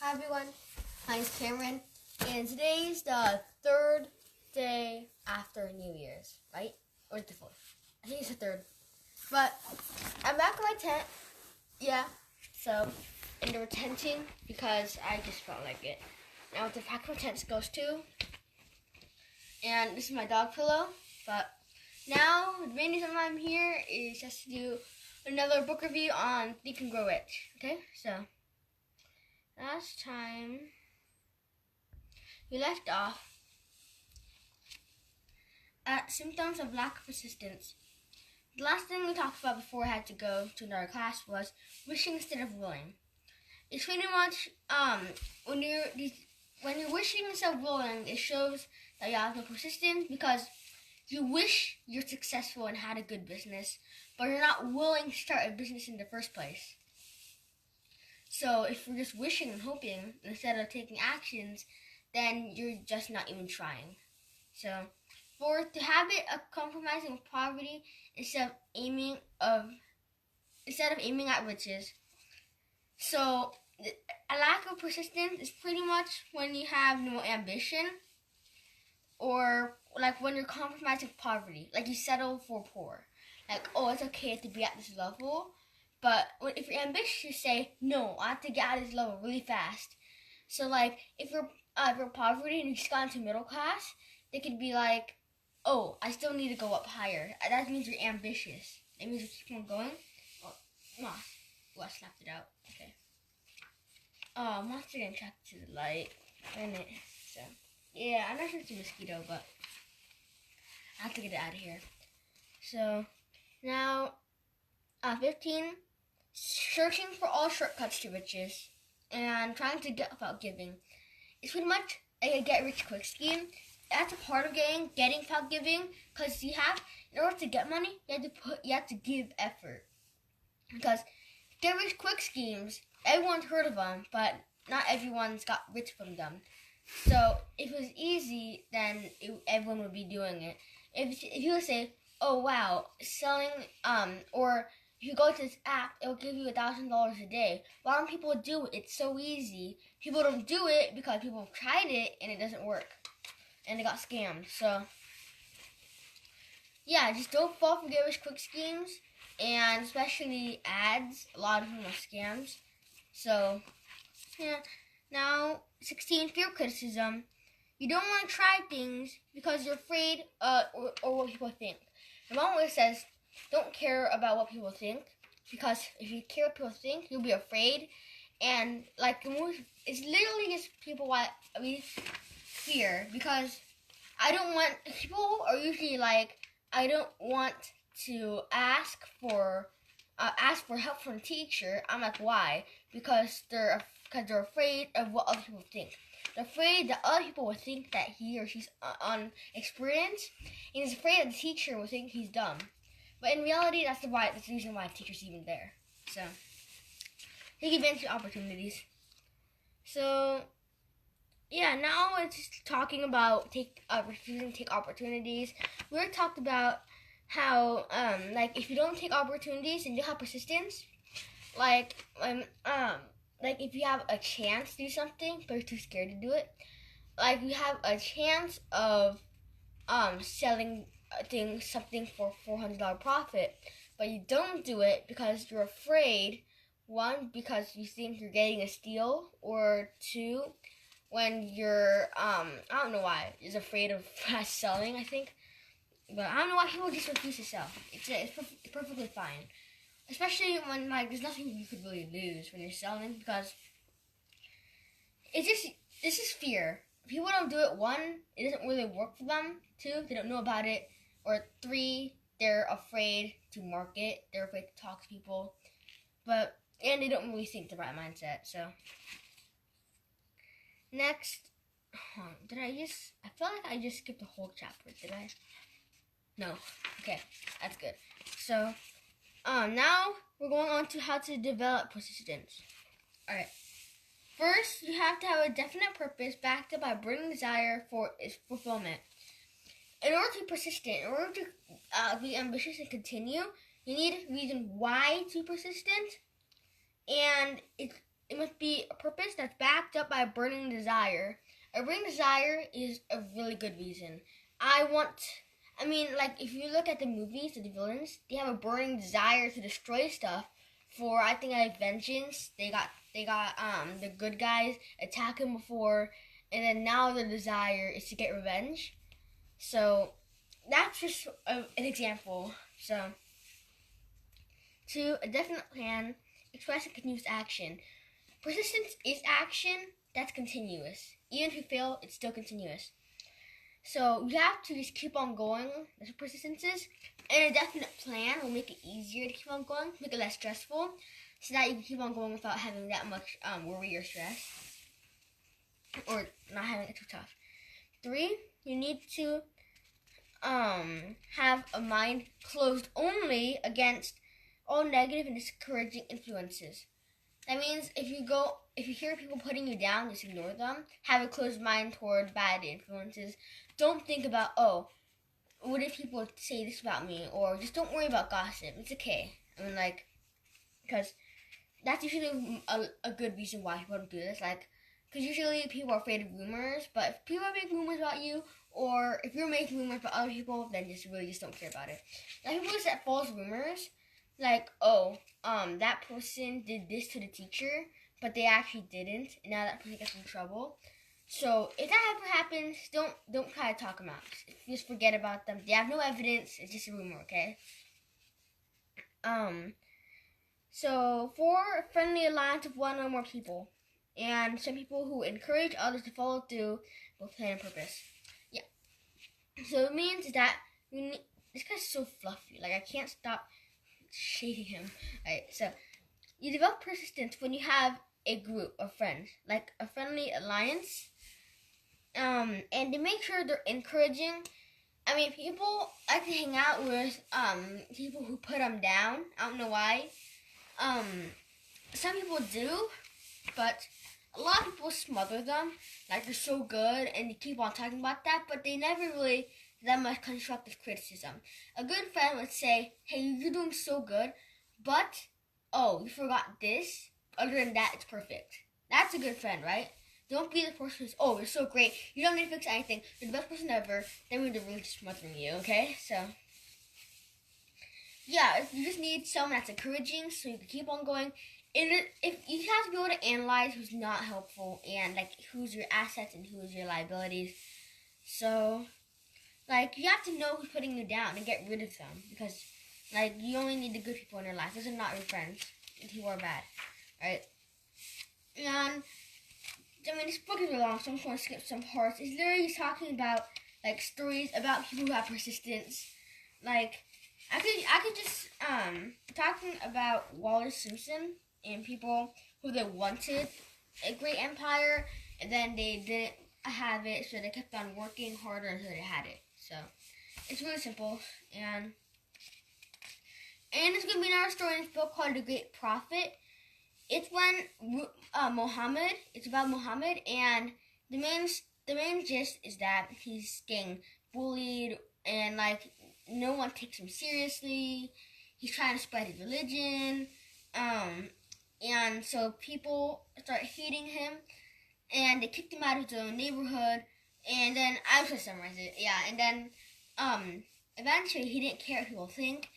Hi everyone, my name's Kameron, and today's the third day after New Year's, right? Or the fourth? I think it's the third. But I'm back in my tent, yeah. So, and they were tenting because I just felt like it. Now the back of my tent goes to, and this is my dog pillow. But now the main reason why I'm here is just to do another book review on Think and Grow Rich. Okay, so. Last time we left off at symptoms of lack of persistence. The last thing we talked about before I had to go to another class was wishing instead of willing. It's pretty much when you're wishing instead of willing, it shows that you have no persistence because you wish you're successful and had a good business, but you're not willing to start a business in the first place. So if you're just wishing and hoping instead of taking actions, then you're just not even trying. So for the habit of compromising with poverty instead of aiming at riches. So a lack of persistence is pretty much when you have no ambition, or like when you're compromising with poverty, like you settle for poor. Like, oh, it's okay to be at this level. But if you're ambitious, you say, no, I have to get out of this level really fast. So, like, if you're poverty and you just got into middle class, they could be like, oh, I still need to go up higher. That means you're ambitious. It means you keep on going. Oh, I slapped it out. Okay. Oh, monster getting trapped to the light. Isn't it? So, yeah, I'm not sure it's a mosquito, but I have to get it out of here. So, now, 15. Searching for all shortcuts to riches and trying to get without giving. It's pretty much a get-rich-quick scheme. That's a part of getting without giving, because in order to get money, you have to give effort. Because get-rich-quick schemes, everyone's heard of them, but not everyone's got rich from them. So if it was easy, then everyone would be doing it. If you would say, oh wow, selling or if you go to this app, it will give you $1,000 a day. Why don't people do it? It's so easy. People don't do it because people have tried it and it doesn't work. And they got scammed. So, yeah, just don't fall for get-rich-quick schemes. And especially ads. A lot of them are scams. So, yeah. Now, 16, fear criticism. You don't want to try things because you're afraid or what people think. The one where it says, don't care about what people think, because if you care what people think, you'll be afraid. And like it's literally just fear, because people are usually like, I don't want to ask for help from a teacher. I'm like, why? Because they're afraid of what other people think. They're afraid that other people will think that he or she's unexperienced, and he's afraid that the teacher will think he's dumb. But in reality, that's the reason why the teacher's even there. So, take advantage of opportunities. So, yeah, now it's just talking about refusing to take opportunities. We already talked about how, like, if you don't take opportunities and you have persistence, like if you have a chance to do something, but you're too scared to do it, like you have a chance of selling something for $400 profit, but you don't do it because you're afraid. One, because you think you're getting a steal, or two, when you're I don't know why, is afraid of fast selling, I think. But I don't know why people just refuse to sell. It's perfectly fine, especially when there's nothing you could really lose when you're selling, because this is fear. People don't do it. One, it doesn't really work for them. Two, they don't know about it. Or three, they're afraid to market. They're afraid to talk to people. And they don't really think the right mindset. So, next, I feel like I just skipped the whole chapter, did I? No. Okay, that's good. So, now we're going on to how to develop persistence. Alright. First, you have to have a definite purpose backed up by burning desire for its fulfillment. In order to be persistent, in order to be ambitious and continue, you need a reason why to be persistent, and it must be a purpose that's backed up by a burning desire. A burning desire is a really good reason. Like if you look at the movies, the villains, they have a burning desire to destroy stuff for I think like vengeance. They got the good guys attack him before, and then now their desire is to get revenge. So that's just an example. So 2, a definite plan, express a continuous action. Persistence is action that's continuous. Even if you fail, it's still continuous. So you have to just keep on going. That's what persistence is. And a definite plan will make it easier to keep on going, make it less stressful, so that you can keep on going without having that much worry or stress, or not having it too tough. 3, you need to have a mind closed only against all negative and discouraging influences. That means if you hear people putting you down, just ignore them. Have a closed mind toward bad influences. Don't think about, oh, what if people say this about me? Or just don't worry about gossip. It's okay. Because that's usually a good reason why people don't do this. Because usually people are afraid of rumors. But if people are making rumors about you, or if you're making rumors about other people, then just don't care about it. Now, people who set false rumors, that person did this to the teacher, but they actually didn't, and now that person gets in trouble. So if that ever happens, don't try to talk them out. Just forget about them. They have no evidence. It's just a rumor, okay? So 4, a friendly alliance of one or more people, and some people who encourage others to follow through with plan and purpose. Yeah. So it means that this guy's so fluffy. I can't stop shading him. Alright, so you develop persistence when you have a group of friends, like a friendly alliance, and to make sure they're encouraging. People like to hang out with people who put them down. I don't know why. Some people do, but a lot of people smother them, like they're so good, and they keep on talking about that, but they never really that much constructive criticism. A good friend would say, hey, you're doing so good, but, oh, you forgot this. Other than that, it's perfect. That's a good friend, right? Don't be the person who's, oh, you're so great. You don't need to fix anything. You're the best person ever. Then they're really just smothering you, okay? So, yeah, you just need someone that's encouraging so you can keep on going. If you have to be able to analyze who's not helpful and, who's your assets and who's your liabilities. So, you have to know who's putting you down and get rid of them. Because, you only need the good people in your life. Those are not your friends. People are bad. Right? And, this book is really long, so I'm just going to skip some parts. It's literally talking about, stories about people who have persistence. I could just, talking about Wallace Simpson and people who they wanted a great empire, and then they didn't have it, so they kept on working harder until they had it. So, it's really simple, and it's going to be another story in this book called The Great Prophet. It's when it's about Muhammad, and the main gist is that he's getting bullied, and no one takes him seriously. He's trying to spread his religion, and so people start hating him, and they kicked him out of his own neighborhood. And then I was going to summarize it, yeah. And then eventually he didn't care what people think.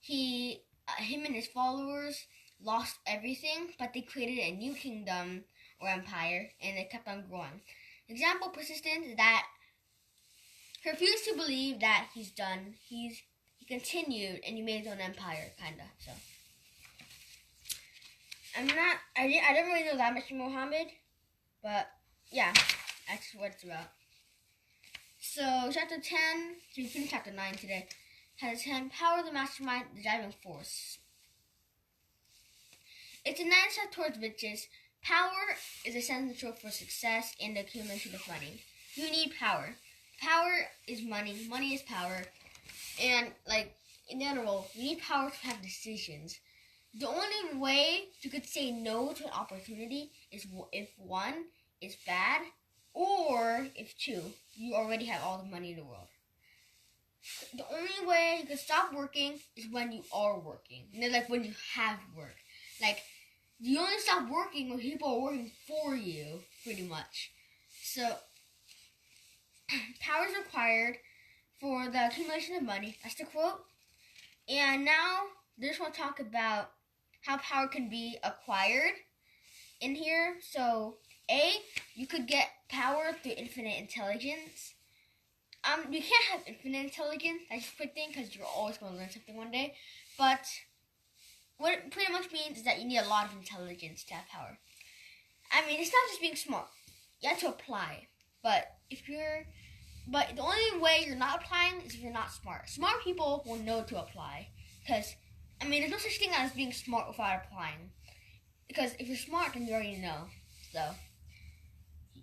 Him and his followers lost everything, but they created a new kingdom or empire, and they kept on growing. Example, persistence is that he refused to believe that he's done. He continued, and he made his own empire, kinda. So I don't really know that much of Muhammad, but yeah, that's what it's about. So chapter 10, so we finished chapter 9 today. Chapter 10, power of the mastermind, the driving force. It's a 9 step towards riches. Power is essential for success and the accumulation of money. You need power. Power is money. Money is power. And, in general, you need power to have decisions. The only way you could say no to an opportunity is if 1 is bad, or if 2, you already have all the money in the world. The only way you can stop working is when you are working. When you have work. you only stop working when people are working for you, pretty much. So, power is required for the accumulation of money. That's the quote. And now, I just want to talk about how power can be acquired in here. So, A, you could get power through infinite intelligence. You can't have infinite intelligence. That's a good thing because you're always going to learn something one day. But what it pretty much means is that you need a lot of intelligence to have power. I mean, it's not just being smart. You have to apply. But the only way you're not applying is if you're not smart. Smart people will know to apply. Because, I mean, there's no such thing as being smart without applying. Because if you're smart, then you already know. So,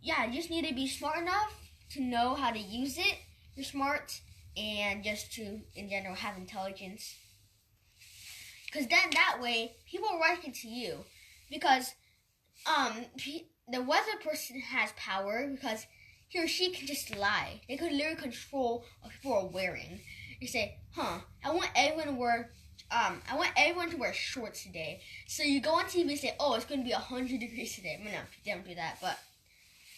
yeah, you just need to be smart enough to know how to use it. You're smart, and just to, in general, have intelligence. Because then that way, people will reckon to you. Because the weather person has power because he or she can just lie. They could literally control what people are wearing. They say, I want everyone to wear shorts today. So you go on TV and say, oh, it's going to be 100 degrees today. No, they don't do that, but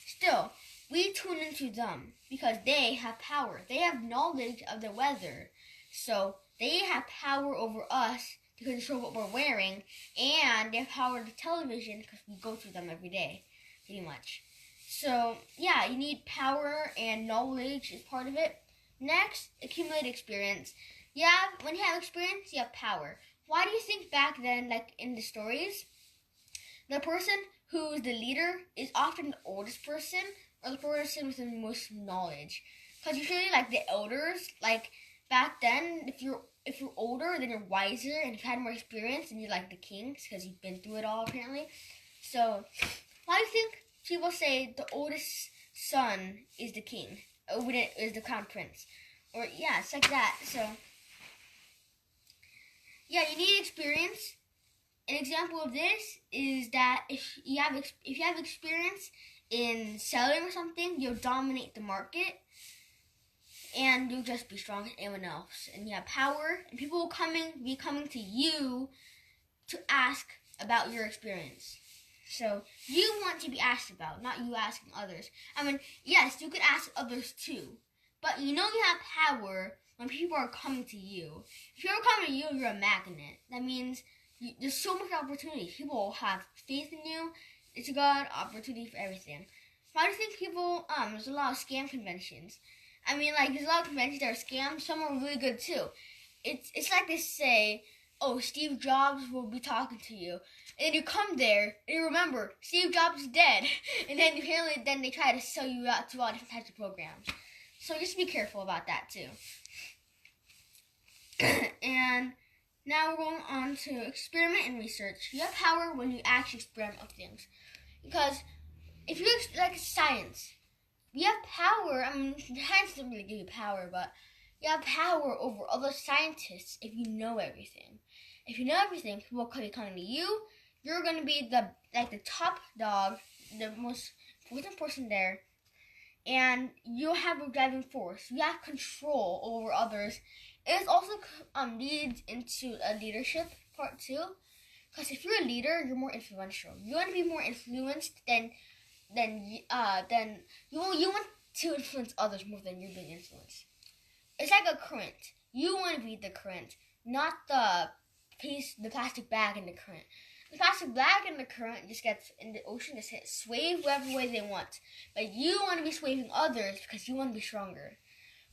still, we tune into them because they have power. They have knowledge of the weather. So they have power over us to control what we're wearing, and they have power to television because we go through them every day, pretty much. So, yeah, you need power and knowledge is part of it. Next, accumulate experience. When you have experience, you have power. Why do you think back then, like in the stories, the person who's the leader is often the oldest person or the person with the most knowledge? Because usually, like the elders, like back then, if you're older, then you're wiser, and if you had more experience, then you're like the kings because you've been through it all apparently. So, why do you think people say the oldest son is the king, is the crown prince, or it's like that? So, you need experience. An example of this is that if you have experience in selling or something, you'll dominate the market. And you'll just be stronger than anyone else. And you have power. And people will be coming to you to ask about your experience. So you want to be asked about, not you asking others. I mean, yes, you could ask others too. But you have power when people are coming to you. If people are coming to you, you're a magnet. That means there's so much opportunity. People will have faith in you. It's a good opportunity for everything. Why do you think people, there's a lot of scam conventions? I mean, like, there's a lot of conventions that are scams. Some are really good, too. It's like they say, oh, Steve Jobs will be talking to you. And then you come there, and you remember, Steve Jobs is dead. And then apparently, they try to sell you out to all different types of programs. So just be careful about that, too. And now we're going on to experiment and research. You have power when you actually experiment with things. Because if you like science, you have power. I mean, science doesn't really give you power, but you have power over other scientists if you know everything. If you know everything, people will be coming to you. You're going to be the top dog, the most important person there, and you'll have a driving force. You have control over others. It also leads into a leadership part too, because if you're a leader, you're more influential. You want to be more influenced then you want to influence others more than you're being influenced. It's like a current. You want to be the current, not the plastic bag in the current. The plastic bag in the current just gets in the ocean, just sway whatever way they want. But you want to be swaying others because you want to be stronger.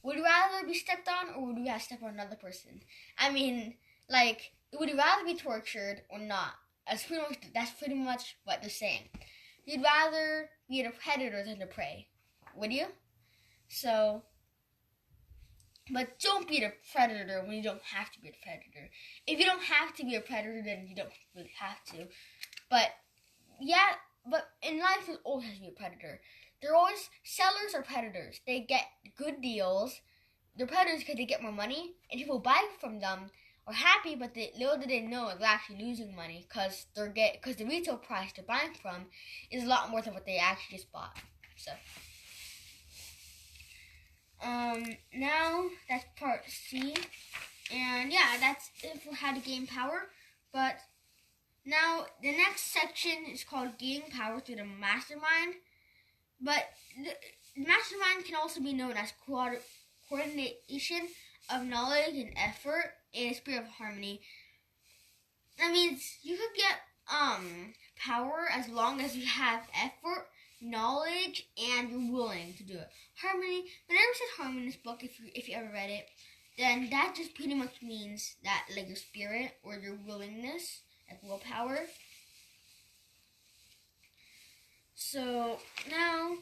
Would you rather be stepped on, or would you rather step on another person? I mean, like, would you rather be tortured or not? That's pretty much what they're saying. You'd rather be the predator than the prey, would you? So, but don't be the predator when you don't have to be the predator. If you don't have to be a predator, then you don't really have to. But in life, you always have to be a predator. Sellers are predators. They get good deals. They're predators because they get more money, and people buy from them are happy, but little do they know they're actually losing money because the retail price they're buying from is a lot more than what they actually just bought. So, now that's part C, and that's it for how to gain power. But Now, the next section is called Gaining Power Through the Mastermind. But the mastermind can also be known as coordination of knowledge and effort in a spirit of harmony. That means you could get power as long as you have effort, knowledge, and you're willing to do it. Harmony, whenever it says harmony in this book, if you ever read it, then that just pretty much means that like your spirit or your willingness, like willpower. So now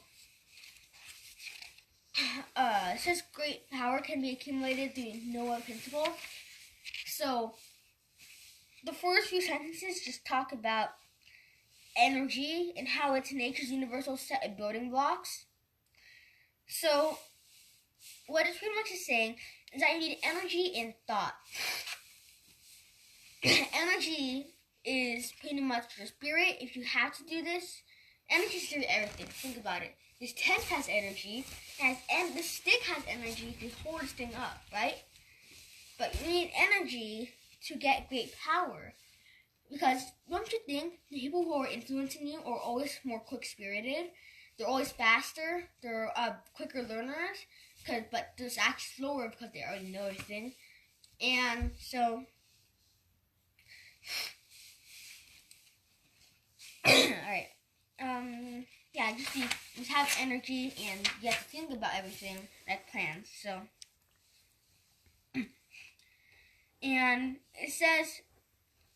it says great power can be accumulated through Noah principle. So the first few sentences just talk about energy and how it's nature's universal set of building blocks. So what it's pretty much is saying is that you need energy and thought. Energy is pretty much your spirit. If you have to do this, energy is through everything. Think about it. This tent has energy, and the stick has energy to hold this thing up, right? But you need energy to get great power. Because don't you think the people who are influencing you are always more quick-spirited? They're always faster. They're quicker learners. But they're actually slower because they already know everything. And so, alright. Yeah, just have energy and you have to think about everything like plans. So, and it says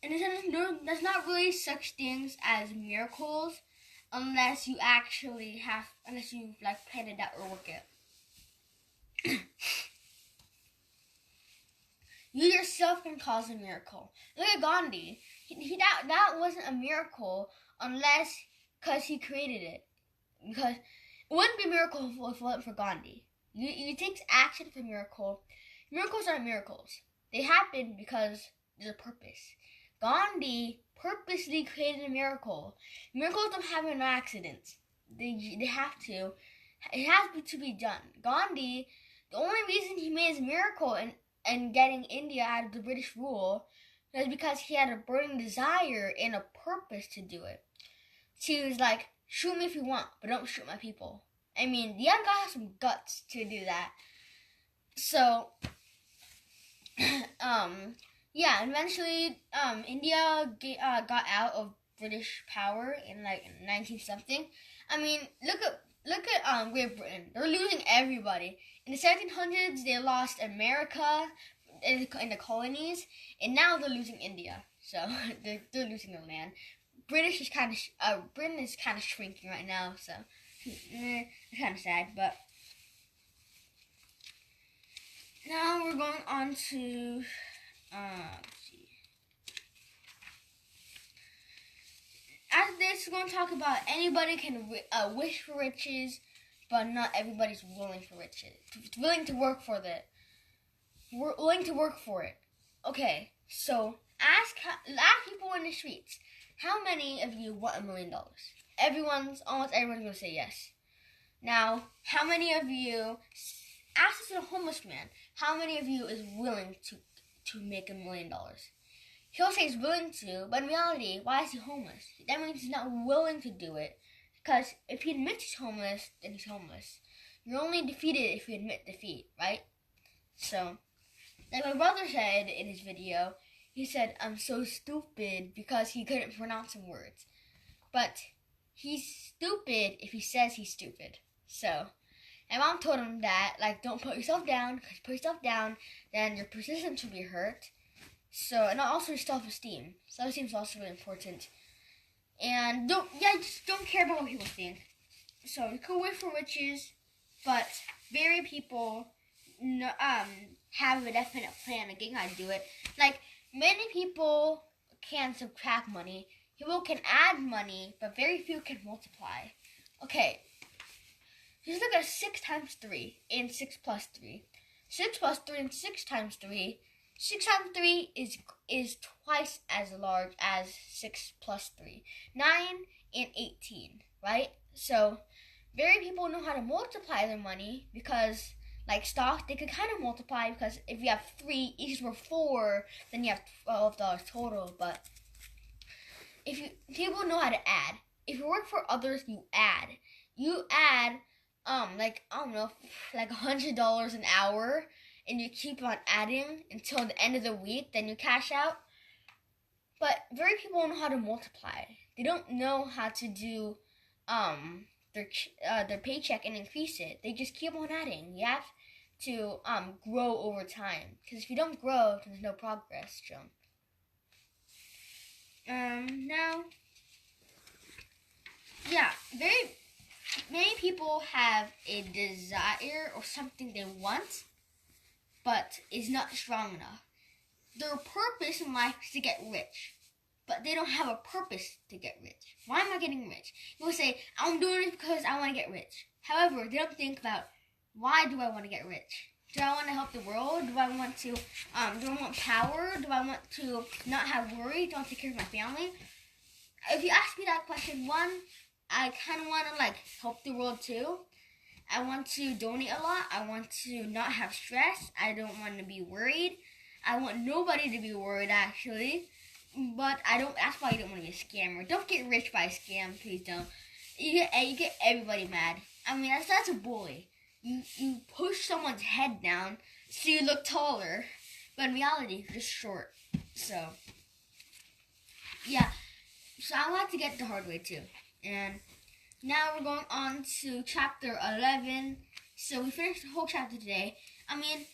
there's not really such things as miracles unless you like plan it out or work it. You yourself can cause a miracle. Look at Gandhi. That wasn't a miracle unless because he created it. Because it wouldn't be a miracle if it wasn't for Gandhi. You take action for miracle. Miracles aren't miracles. They happen because there's a purpose. Gandhi purposely created a miracle. Miracles don't happen in accidents. They have to. It has to be done. Gandhi, the only reason he made his miracle and getting India out of the British rule was because he had a burning desire and a purpose to do it. So he was like, shoot me if you want, but don't shoot my people. I mean, the young guy has some guts to do that. So, yeah, eventually, India got out of British power in like 19-something. I mean, look at Great Britain. They're losing everybody. In the 1700s, they lost America in the colonies, and now they're losing India. So they're losing their land. Britain is kind of shrinking right now. So it's kind of sad, but now we're going on to let's see. After this, we're going to talk about anybody can wish for riches, but not everybody's willing for riches. Willing to work for it. We're willing to work for it. Okay, so ask people in the streets, how many of you want $1 million? Almost everyone's going to say yes. Now, how many of you, ask this to a homeless man, how many of you is willing to make $1 million? He'll say he's willing to, but in reality, why is he homeless? That means he's not willing to do it. Because if he admits he's homeless, then he's homeless. You're only defeated if you admit defeat, right? So, like my brother said in his video, he said, I'm so stupid because he couldn't pronounce some words. But he's stupid if he says he's stupid. So, my mom told him that, like, don't put yourself down, because if you put yourself down, then your persistence will be hurt. So, and also your self-esteem. Self-esteem is also really important. And just don't care about what people think. So, you can wish for riches, but very people have a definite plan again how to do it. Like, many people can subtract money. People can add money, but very few can multiply. Okay, just look at 6 times 3 and 6 plus 3. 6 plus 3 and 6 times 3. 6 times 3 is twice as large as 6 plus 3. 9 and 18, right? So, very people know how to multiply their money because, like stocks, they could kind of multiply because if you have 3, each is worth 4, then you have $12 total. But people know how to add. If you work for others, you add. You add, like, I don't know, like $100 an hour, and you keep on adding until the end of the week. Then you cash out. But very people don't know how to multiply. They don't know how to do, their paycheck and increase it. They just keep on adding. You have to grow over time, because if you don't grow, there's no progress. So, now, yeah, very many people have a desire or something they want, but is not strong enough. Their purpose in life is to get rich, but they don't have a purpose to get rich. Why am I getting rich? People say, I'm doing it because I want to get rich. However, they don't think about, why do I want to get rich? Do I want to help the world? Do I want to, do I want power? Do I want to not have worry? Do I want to take care of my family? If you ask me that question, one, I kind of want to, like, help the world too. I want to donate a lot. I want to not have stress. I don't want to be worried. I want nobody to be worried, actually. But that's why you don't want to be a scammer. Don't get rich by a scam, please don't. You get everybody mad. I mean, that's a bully. You push someone's head down so you look taller, but in reality, you're just short. So, yeah. So I like to get the hard way too. And now we're going on to chapter 11. So we finished the whole chapter today. I mean,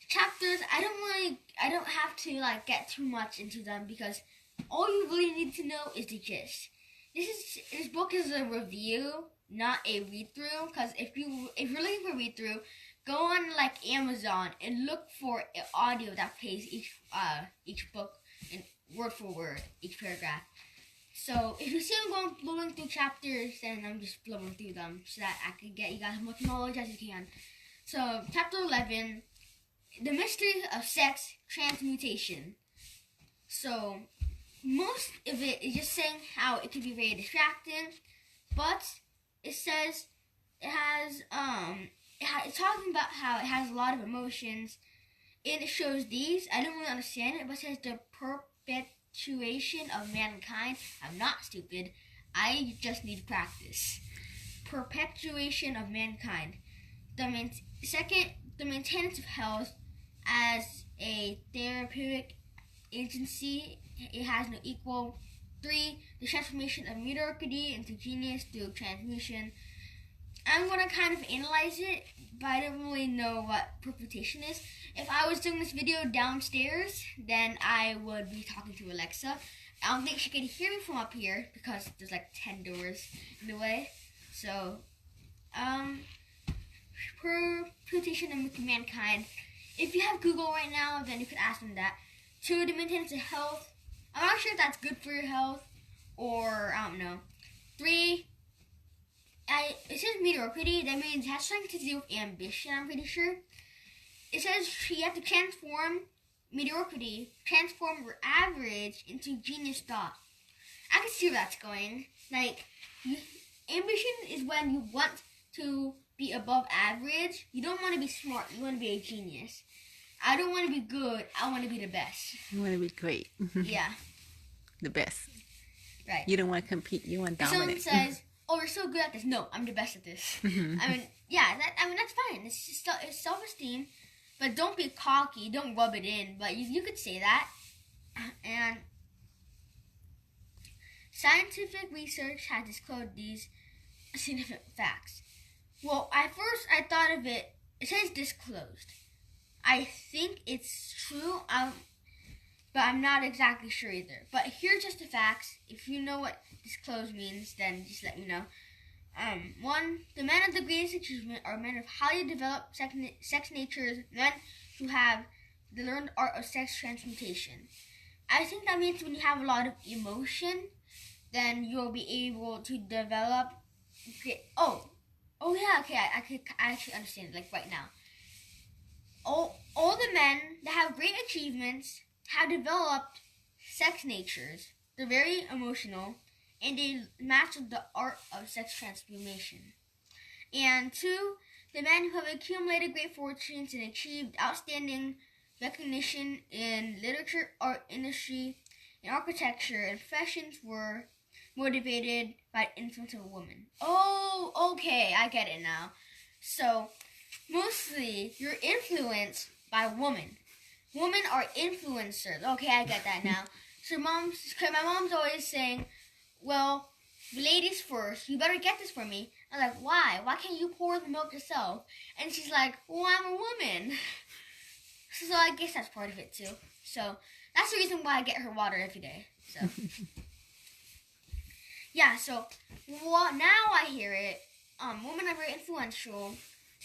chapters, I don't have to, like, get too much into them, because all you really need to know is the gist. This book is a review, not a read-through, because if you're looking for a read-through, go on, like, Amazon and look for an audio that plays each book in word for word, each paragraph. So if you see I'm blowing through chapters, then I'm just blowing through them so that I can get you guys as much knowledge as you can. So chapter 11, the mystery of sex transmutation. So most of it is just saying how it can be very distracting, but it says it's talking about how it has a lot of emotions, and it shows these. I don't really understand it, but it says the perpetuation of mankind. I'm not stupid. I just need practice. Perpetuation of mankind. The maintenance of health as a therapeutic agency. It has no equal. 3, the transformation of mediocrity into genius through transmutation. I'm going to kind of analyze it, but I don't really know what perpetuation is. If I was doing this video downstairs, then I would be talking to Alexa. I don't think she could hear me from up here because there's like 10 doors in the way. So, perpetuation of mankind. If you have Google right now, then you could ask them that. 2, the maintenance of health. I'm not sure if that's good for your health, or I don't know. 3, it says mediocrity. That means it has something to do with ambition, I'm pretty sure. It says you have to transform your average into genius thought. I can see where that's going. Like, ambition is when you want to be above average. You don't want to be smart. You want to be a genius. I don't want to be good. I want to be the best. You want to be great. Yeah. The best. Right. You don't want to compete. You want to dominate. If someone says, "Oh, you're so good at this," no, I'm the best at this. I mean, yeah. That's fine. It's self-esteem, but don't be cocky. Don't rub it in. But you could say that. And scientific research has disclosed these significant facts. Well, at first I thought of it. It says disclosed. I think it's true, but I'm not exactly sure either. But here's just the facts. If you know what disclosed means, then just let me know. 1, the men of the greatest achievement are men of highly developed sex natures, men who have the learned art of sex transmutation. I think that means when you have a lot of emotion, then you'll be able to develop. Oh yeah, okay, I actually understand it, like right now. All the men that have great achievements have developed sex natures. They're very emotional, and they mastered the art of sex transformation. And 2, the men who have accumulated great fortunes and achieved outstanding recognition in literature, art, industry, in architecture and professions were motivated by the influence of a woman. Oh, okay, I get it now. So, mostly, you're influenced by women. Women are influencers. Okay, I get that now. So my mom's always saying, well, ladies first, you better get this for me. I'm like, why? Why can't you pour the milk yourself? And she's like, well, I'm a woman. So I guess that's part of it too. So that's the reason why I get her water every day. So yeah, so now I hear it. Women are very influential.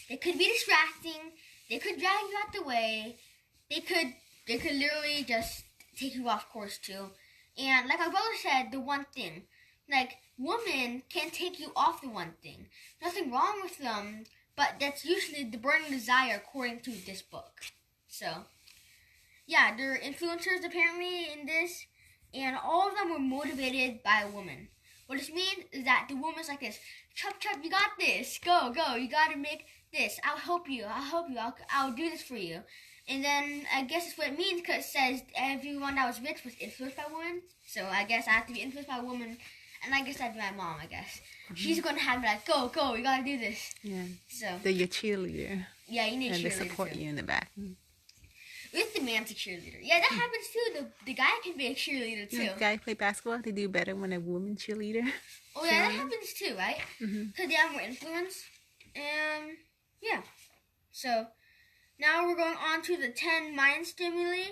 They could be distracting. They could drag you out the way. They could literally just take you off course too. And like my brother said, the one thing, like women can take you off the one thing. Nothing wrong with them, but that's usually the burning desire according to this book. So yeah, they're influencers apparently in this, and all of them were motivated by a woman. What this means is that the woman's like this, Chap, you got this, go, you gotta make this, I'll help you, I'll do this for you. And then I guess that's what it means, because it says everyone that was rich was influenced by women. So I guess I have to be influenced by a woman, and I guess that'd be my mom, I guess. Mm-hmm. She's going to have me like, go, you gotta do this. Yeah. So they're your cheerleader. Yeah, you need a cheerleader. And they support too. You in the back. With the man's a cheerleader. Yeah, that happens too. The guy can be a cheerleader too. The guy play basketball, they do better when a woman cheerleader. Oh yeah, that happens too, right? Because they have more influence. And yeah. So now we're going on to the 10 mind stimuli.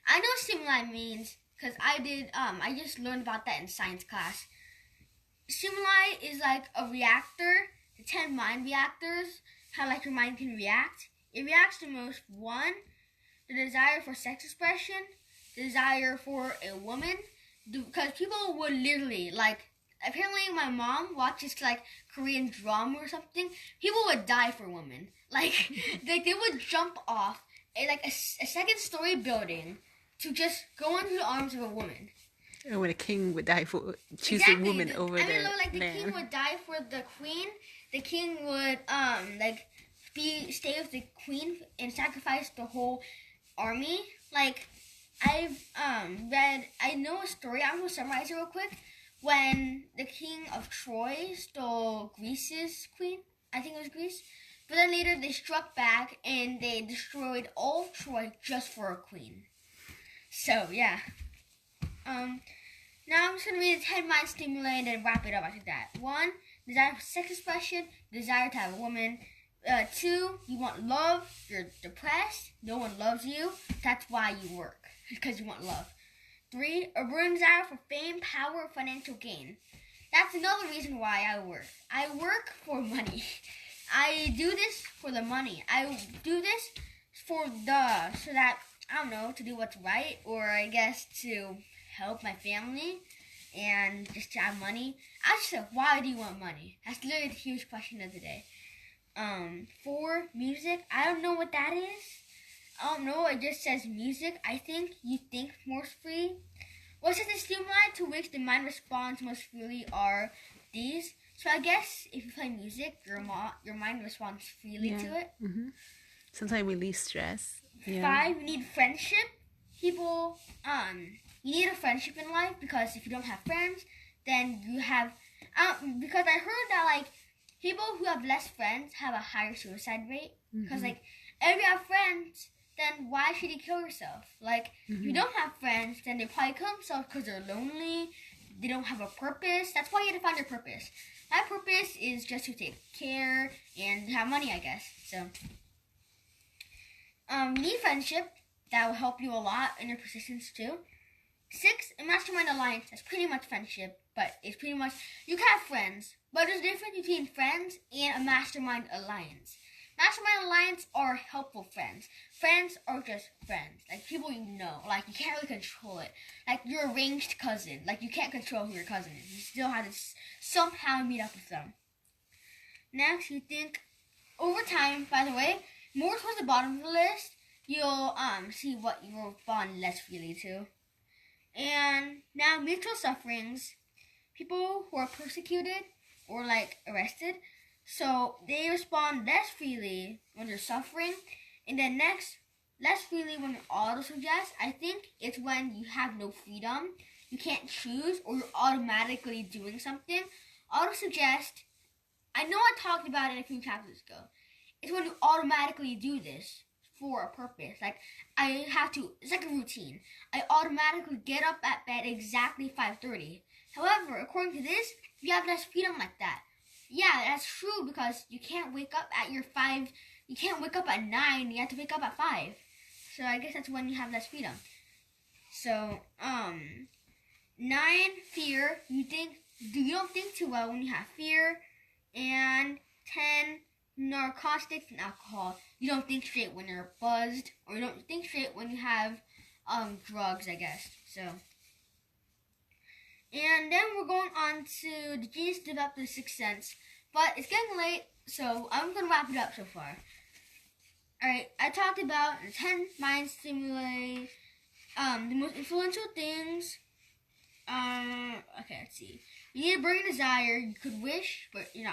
I know what stimuli means because I just learned about that in science class. Stimuli is like a reactor, the 10 mind reactors, how like your mind can react. It reacts to most 1, the desire for sex expression, the desire for a woman, because people would literally, like, apparently my mom watches, like, Korean drama or something, people would die for women. Like, they would jump off a second-story building to just go into the arms of a woman. And when a king would die for choosing a woman over the the king would die for the queen. The king would, stay with the queen and sacrifice the whole army. Like, I know a story, I'm going to summarize it real quick. When the king of Troy stole Greece's queen, I think it was Greece, but then later they struck back and they destroyed all of Troy just for a queen. So, yeah. Now I'm just going to read the 10 mind stimuli and then wrap it up after that. 1, desire for sex expression, desire to have a woman. 2, you want love, you're depressed, no one loves you, that's why you work, because you want love. 3, a burning desire for fame, power, financial gain. That's another reason why I work. I work for money. I do this for the money. I do this so that, I don't know, to do what's right, or I guess to help my family, and just to have money. I just said, why do you want money? That's literally the huge question of the day. 4, music. I don't know what that is. I don't know. It just says music. I think you think more freely. What says the stimuli to which the mind responds most freely are these. So I guess if you play music, your mind responds freely to it. Mm-hmm. Sometimes we release stress. Yeah. 5, you need friendship. People, you need a friendship in life because if you don't have friends, then you have. Because I heard that like. People who have less friends have a higher suicide rate. Because, like, if you have friends, then why should you kill yourself? Like, if you don't have friends, then they probably kill themselves because they're lonely. They don't have a purpose. That's why you have to find your purpose. My purpose is just to take care and have money, I guess. So, you need friendship. That will help you a lot in your persistence, too. 6, a mastermind alliance. That's pretty much friendship. But it's pretty much, you can have friends, but there's a difference between friends and a mastermind alliance. Mastermind alliance are helpful friends. Friends are just friends, like people you know. Like you can't really control it. Like your arranged cousin, like you can't control who your cousin is. You still have to somehow meet up with them. Next, you think over time. By the way, more towards the bottom of the list, you'll see what you will bond less freely to. And now mutual sufferings. People who are persecuted or like arrested, so they respond less freely when they're suffering. And then next, less freely when you're auto-suggest. I think it's when you have no freedom. You can't choose, or you're automatically doing something. Auto-suggest, I know I talked about it a few chapters ago. It's when you automatically do this for a purpose. Like, I have to, it's like a routine. I automatically get up at bed exactly 5:30. However, according to this, you have less freedom like that. Yeah, that's true, because you can't wake up at your 5, you can't wake up at 9, you have to wake up at 5. So I guess that's when you have less freedom. So, 9, fear. You don't think too well when you have fear. And 10, narcotics and alcohol. You don't think straight when you're buzzed, or you don't think straight when you have drugs, I guess. So, and then we're going on to the genius developed the sixth sense. But it's getting late, so I'm gonna wrap it up so far. Alright, I talked about the 10 mind stimuli, the most influential things. Okay, let's see. You need to bring a desire. You could wish, but you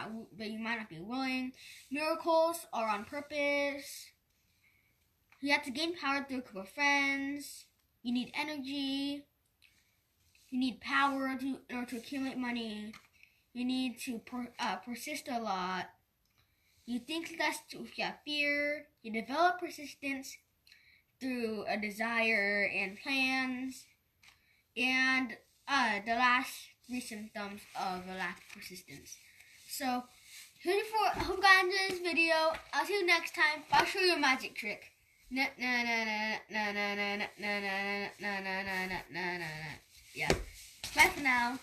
might not be willing. Miracles are on purpose. You have to gain power through a group of friends. You need energy. You need power in order to accumulate money. You need to persist a lot. You think less if you have fear. You develop persistence through a desire and plans. And the last 3 symptoms of a lack of persistence. So, I hope you guys enjoyed this video. I'll see you next time. I'll show you a magic trick. Yeah. Bye for now.